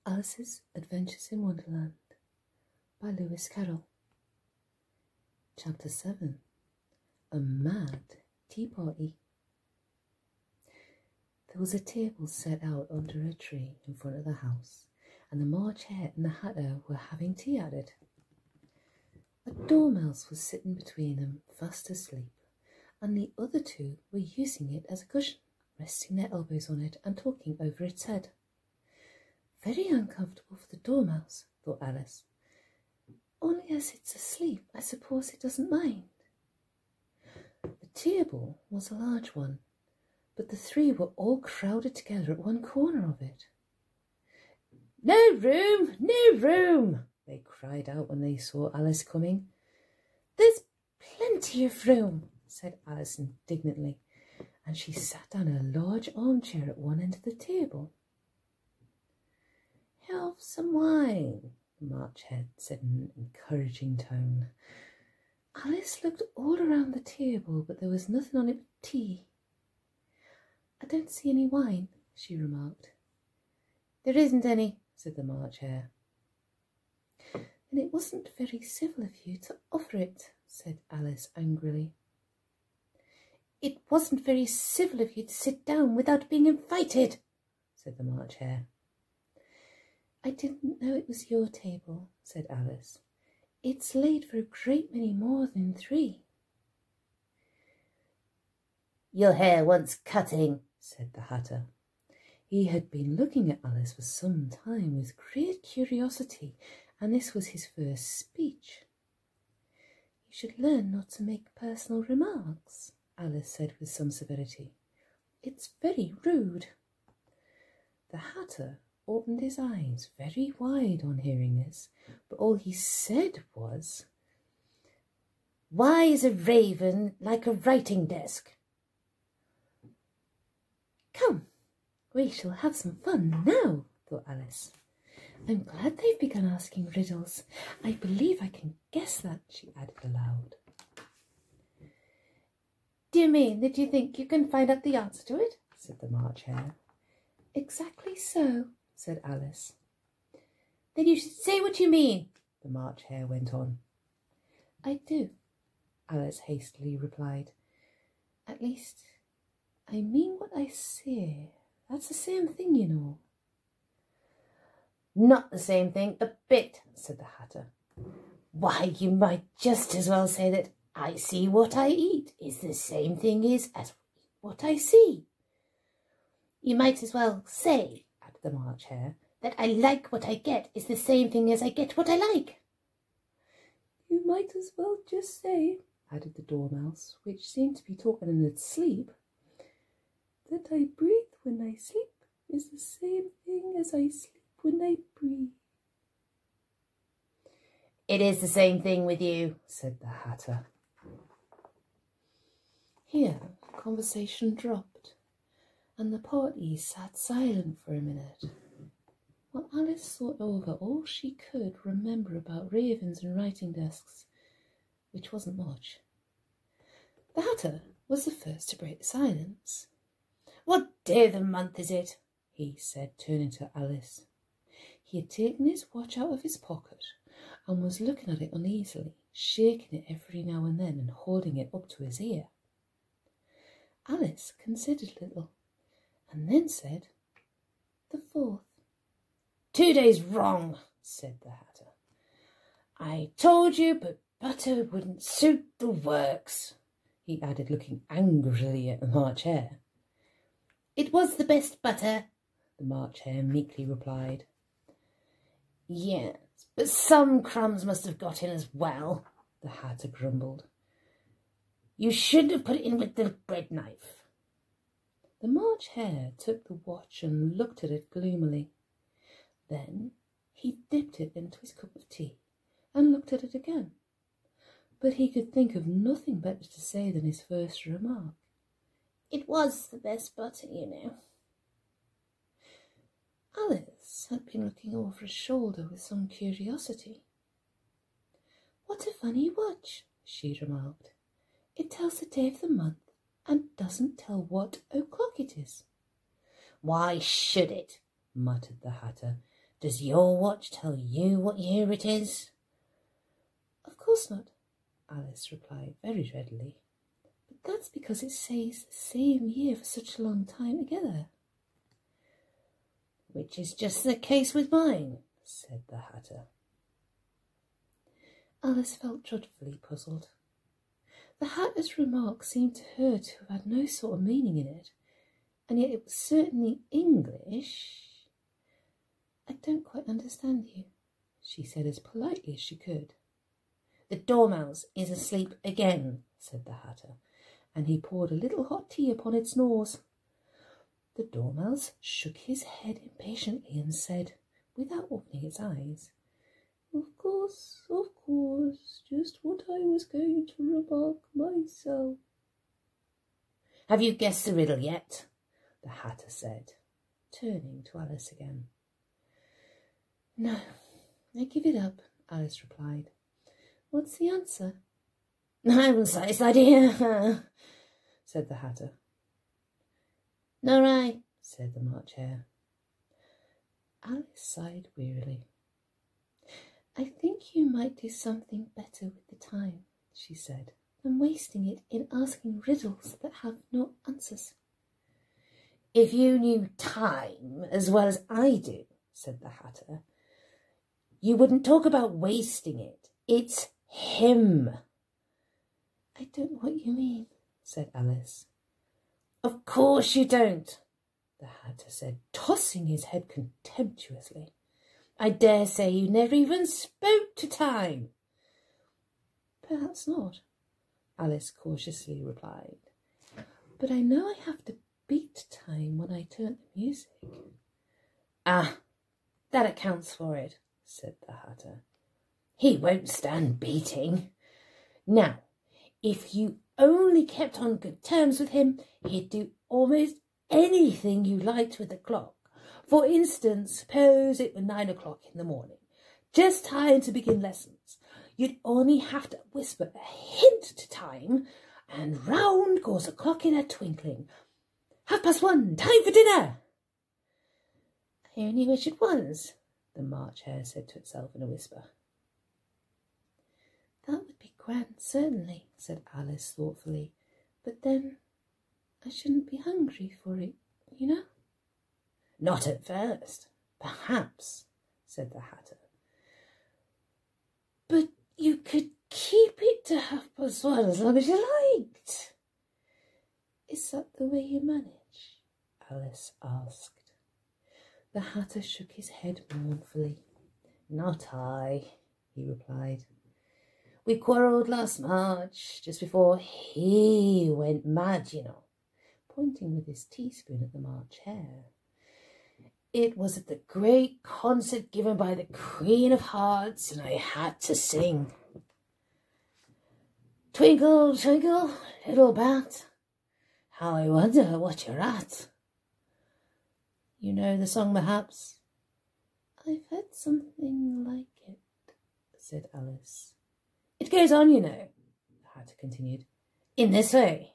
Alice's Adventures in Wonderland by Carroll. Chapter 7. A Mad Tea Party. There was a table set out under a tree in front of the house, and the March Hare and the Hatter were having tea at it. A dormouse was sitting between them, fast asleep, and the other two were using it as a cushion, resting their elbows on it and talking over its head. Very uncomfortable for the dormouse, thought Alice. Only as it's asleep, I suppose it doesn't mind. The table was a large one, but the three were all crowded together at one corner of it. "No room! No room!" they cried out when they saw Alice coming. "There's plenty of room," said Alice indignantly, and she sat down in a large armchair at one end of the table. "Have some wine," the March Hare said in an encouraging tone. Alice looked all around the table, but there was nothing on it but tea. "I don't see any wine," she remarked. "There isn't any," said the March Hare. "Then it wasn't very civil of you to offer it," said Alice angrily. "It wasn't very civil of you to sit down without being invited," said the March Hare. "I didn't know it was your table," said Alice. "It's laid for a great many more than three." "Your hair wants cutting," said the Hatter. He had been looking at Alice for some time with great curiosity, and this was his first speech. "You should learn not to make personal remarks," Alice said with some severity. "It's very rude." The Hatter opened his eyes very wide on hearing this, but all he said was, "Why is a raven like a writing desk?" "Come, we shall have some fun now," thought Alice. "I'm glad they've begun asking riddles. I believe I can guess that," she added aloud. "Do you mean that you think you can find out the answer to it?" said the March Hare. "Exactly so," said Alice. "Then you should say what you mean," the March Hare went on. "I do," Alice hastily replied. "At least, I mean what I say. That's the same thing, you know." "Not the same thing a bit," said the Hatter. "Why, you might just as well say that I see what I eat is the same thing as what I see." "You might as well say," added the March Hare, "that I like what I get is the same thing as I get what I like." "You might as well just say," added the Dormouse, which seemed to be talking in its sleep, "that I breathe when I sleep is the same thing as I sleep when I breathe." "It is the same thing with you," said the Hatter. Here conversation dropped, and the party sat silent for a minute, while Alice thought over all she could remember about ravens and writing desks, which wasn't much. The Hatter was the first to break the silence. "What day of the month is it?" he said, turning to Alice. He had taken his watch out of his pocket and was looking at it uneasily, shaking it every now and then and holding it up to his ear. Alice considered a little, and then said, "The 4th. "2 days wrong," said the Hatter. "I told you, but butter wouldn't suit the works," he added, looking angrily at the March Hare. "It was the best butter," the March Hare meekly replied. "Yes, but some crumbs must have got in as well," the Hatter grumbled. "You shouldn't have put it in with the bread knife." The March Hare took the watch and looked at it gloomily. Then he dipped it into his cup of tea and looked at it again, but he could think of nothing better to say than his first remark. "It was the best butter, you know." Alice had been looking over his shoulder with some curiosity. "What a funny watch," she remarked. "It tells the day of the month and doesn't tell what o'clock it is." "Why should it?" muttered the Hatter. Does your watch tell you what year it is? Of course not, Alice replied very readily. But that's because it stays the same year for such a long time together. Which is just the case with mine, said the Hatter. Alice felt dreadfully puzzled. The Hatter's remark seemed to her to have had no sort of meaning in it, and yet it was certainly English. I don't quite understand you, she said as politely as she could. The Dormouse is asleep again, said the Hatter, and he poured a little hot tea upon its nose. The Dormouse shook his head impatiently and said, without opening its eyes, of course, just what I was going to remark myself. Have you guessed the riddle yet? The Hatter said, turning to Alice again. No, I give it up, Alice replied. What's the answer? I haven't the slightest idea, said the Hatter. Nor I, said the March Hare. Alice sighed wearily. I think you might do something better with the time, she said, than wasting it in asking riddles that have no answers. If you knew time as well as I do, said the Hatter, you wouldn't talk about wasting it. It's him. I don't know what you mean, said Alice. Of course you don't, the Hatter said, tossing his head contemptuously. I dare say you never even spoke to time. Perhaps not, Alice cautiously replied. But I know I have to beat time when I turn the music. Ah, that accounts for it, said the Hatter. He won't stand beating. Now, if you only kept on good terms with him, he'd do almost anything you liked with the clock. For instance, suppose it were 9 o'clock in the morning, just time to begin lessons. You'd only have to whisper a hint to time, and round goes the clock in a twinkling. 1:30, time for dinner. I only wish it was, the March Hare said to itself in a whisper. That would be grand, certainly, said Alice thoughtfully. But then I shouldn't be hungry for it, you know? Not at first, perhaps, said the Hatter. But you could keep it to 1:30 as long as you liked. Is that the way you manage? Alice asked. The Hatter shook his head mournfully. Not I, he replied. We quarrelled last March, just before he went mad, you know, pointing with his teaspoon at the March Hare. It was at the great concert given by the Queen of Hearts, and I had to sing. Twinkle, twinkle, little bat, how I wonder what you're at. You know the song, perhaps? I've heard something like it, said Alice. It goes on, you know, the Hatter continued, in this way.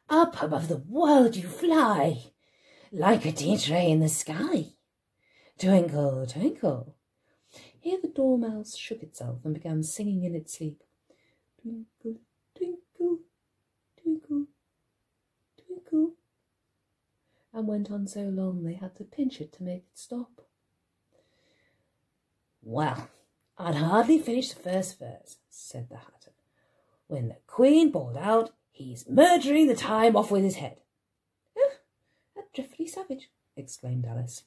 Up above the world you fly, like a tea tray in the sky. Twinkle, twinkle. Here the Dormouse shook itself and began singing in its sleep. Twinkle, twinkle, twinkle, twinkle, and went on so long they had to pinch it to make it stop. Well, I'd hardly finished the first verse, said the Hatter, when the Queen bawled out, he's murdering the time off with his head. Oh, that's dreadfully savage, exclaimed Alice.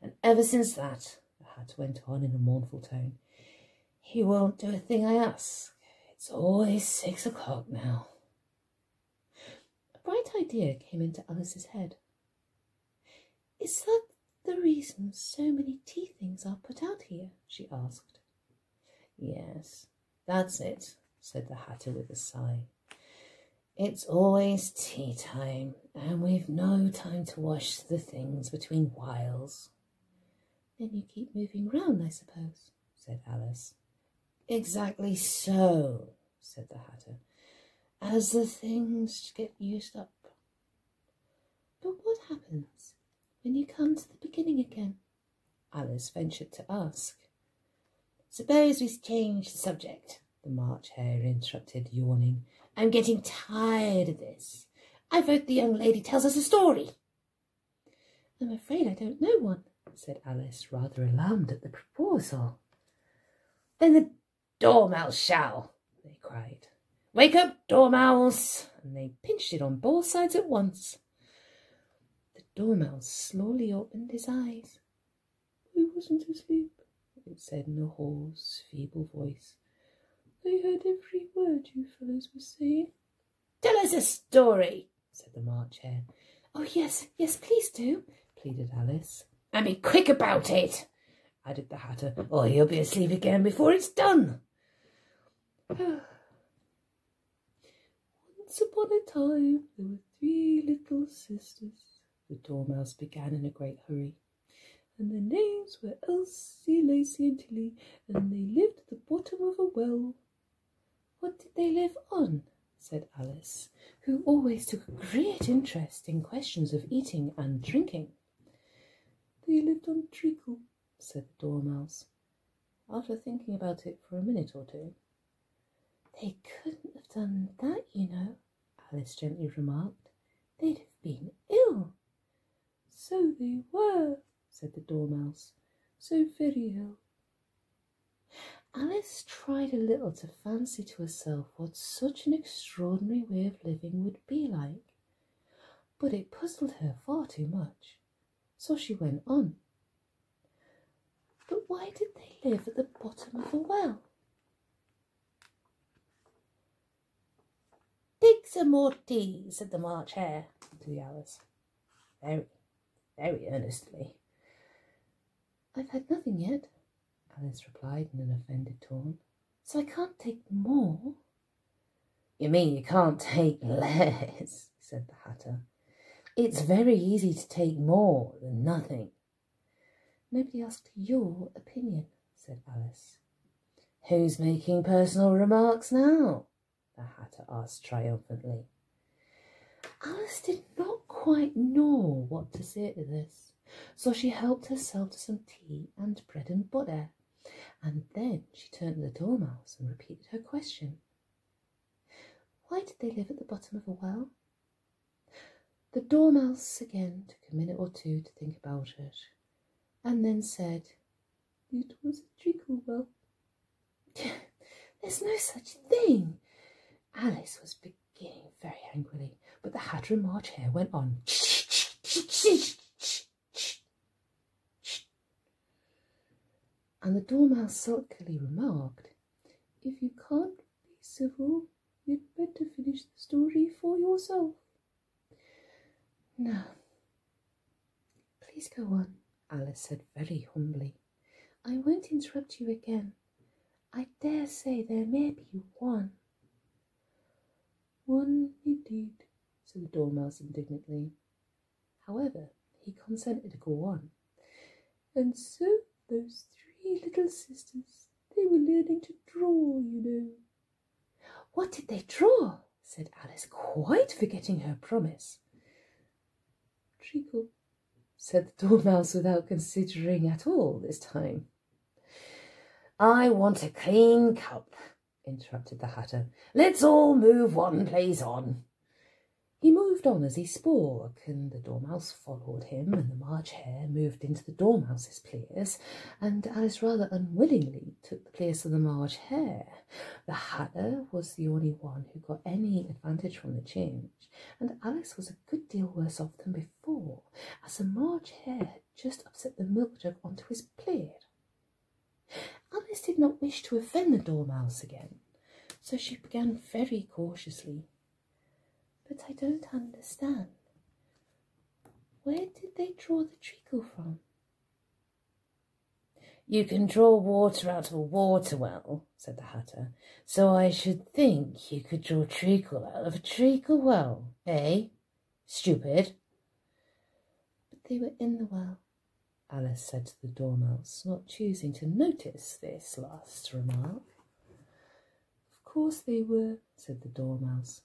And ever since that, the Hatter went on in a mournful tone, he won't do a thing I ask. It's always 6 o'clock now. A bright idea came into Alice's head. Is that the reason so many tea things are put out here? She asked. Yes, that's it, said the Hatter with a sigh. It's always tea time, and we've no time to wash the things between whiles. Then you keep moving round, I suppose, said Alice. Exactly so, said the Hatter, as the things get used up. But what happens when you come to the beginning again? Alice ventured to ask. Suppose we change the subject, the March Hare interrupted, yawning. I'm getting tired of this. I vote the young lady tells us a story. I'm afraid I don't know one, said Alice, rather alarmed at the proposal. Then the dormouse shall, they cried. Wake up, dormouse! And they pinched it on both sides at once. The dormouse slowly opened his eyes. I wasn't asleep, it said in a hoarse, feeble voice. I heard every word you fellows were saying. Tell us a story, said the March Hare. Oh, yes, please do, pleaded Alice. And be quick about it, added the Hatter, or he'll be asleep again before it's done. Once upon a time there were 3 little sisters, the Dormouse began in a great hurry. And their names were Elsie, Lacie and Tilly, and they lived at the bottom of a well. What did they live on? Said Alice, who always took a great interest in questions of eating and drinking. They lived on treacle, said the Dormouse, after thinking about it for a minute or two. They couldn't have done that, you know, Alice gently remarked. They'd have been ill. So they were, said the Dormouse, so very ill. Alice tried a little to fancy to herself what such an extraordinary way of living would be like, but it puzzled her far too much, so she went on. But why did they live at the bottom of a well? Take some more tea, said the March Hare to the Alice, very earnestly. I've had nothing yet, Alice replied in an offended tone, so I can't take more. You mean you can't take less, said the Hatter. It's very easy to take more than nothing. Nobody asked your opinion, said Alice. Who's making personal remarks now? The Hatter asked triumphantly. Alice did not quite know what to say to this, so she helped herself to some tea and bread and butter, and then she turned to the Dormouse and repeated her question. Why did they live at the bottom of a well? The Dormouse again took a minute or two to think about it, and then said, It was a treacle well. There's no such thing. Alice was beginning very angrily, but the Hatter and March Hare went on. And the Dormouse sulkily remarked, If you can't be civil, you'd better finish the story for yourself. Now, please go on, Alice said very humbly. I won't interrupt you again. I dare say there may be one. One indeed, said the Dormouse indignantly. However, he consented to go on. And so those 3 little sisters, they were learning to draw, you know. What did they draw? Said Alice, quite forgetting her promise. Treacle, said the Dormouse without considering at all this time. I want a clean cup, interrupted the Hatter. Let's all move one place on. He moved on as he spoke, and the Dormouse followed him, and the March Hare moved into the Dormouse's place, and Alice rather unwillingly took the place of the March Hare. The Hatter was the only one who got any advantage from the change, and Alice was a good deal worse off than before, as the March Hare had just upset the milk jug onto his plate. Alice did not wish to offend the Dormouse again, so she began very cautiously. But I don't understand. Where did they draw the treacle from? You can draw water out of a water well, said the Hatter, so I should think you could draw treacle out of a treacle well, eh? Stupid. But they were in the well, Alice said to the Dormouse, not choosing to notice this last remark. Of course they were, said the Dormouse.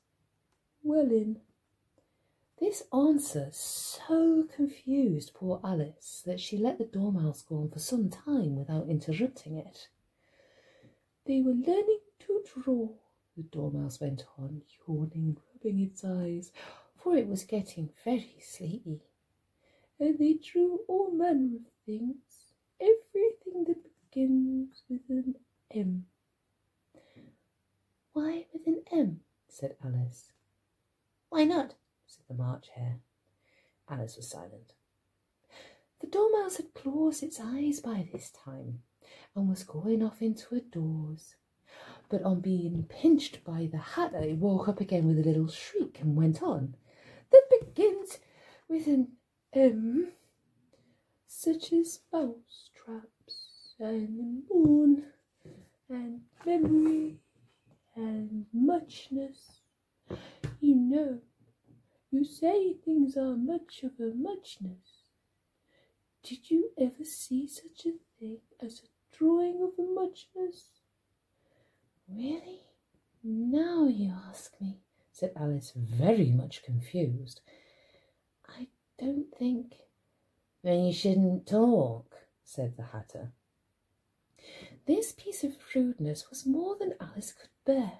Well in. This answer so confused poor Alice that she let the Dormouse go on for some time without interrupting it. They were learning to draw, the Dormouse went on, yawning and rubbing its eyes, for it was getting very sleepy. And they drew all manner of things, everything that begins with an M. Why with an M? Said Alice. Why not? Said the March Hare. Alice was silent. The Dormouse had closed its eyes by this time, and was going off into a doze. But on being pinched by the Hatter, it woke up again with a little shriek and went on. That begins with an M, such as mouse traps and the moon and memory and muchness. You know, you say things are much of a muchness. Did you ever see such a thing as a drawing of a muchness? Really? Now you ask me, said Alice, very much confused. I don't think. Then you shouldn't talk, said the Hatter. This piece of rudeness was more than Alice could bear.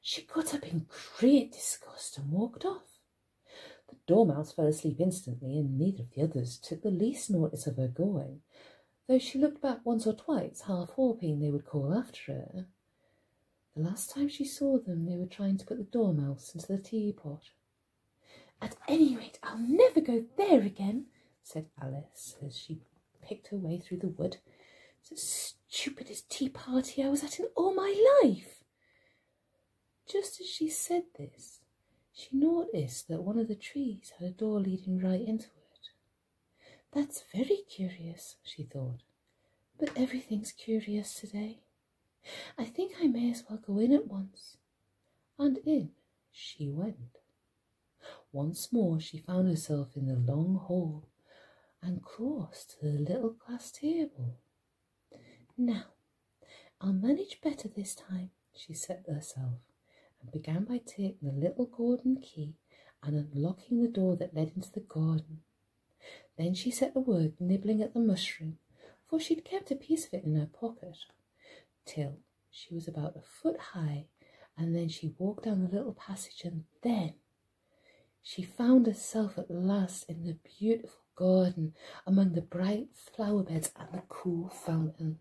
She got up in great disgust and walked off. The Dormouse fell asleep instantly, and neither of the others took the least notice of her going, though she looked back once or twice, half hoping they would call after her. The last time she saw them, they were trying to put the Dormouse into the teapot. At any rate, I'll never go there again, said Alice, as she picked her way through the wood. It's the stupidest tea party I was at in all my life. Just as she said this, she noticed that one of the trees had a door leading right into it. That's very curious, she thought, but everything's curious today. I think I may as well go in at once. And in she went. Once more she found herself in the long hall and close to the little glass table. Now, I'll manage better this time, she said to herself, and began by taking the little golden key and unlocking the door that led into the garden. Then she set to work nibbling at the mushroom, for she'd kept a piece of it in her pocket, till she was about a foot high, and then she walked down the little passage, and then she found herself at last in the beautiful garden among the bright flower beds and the cool fountain.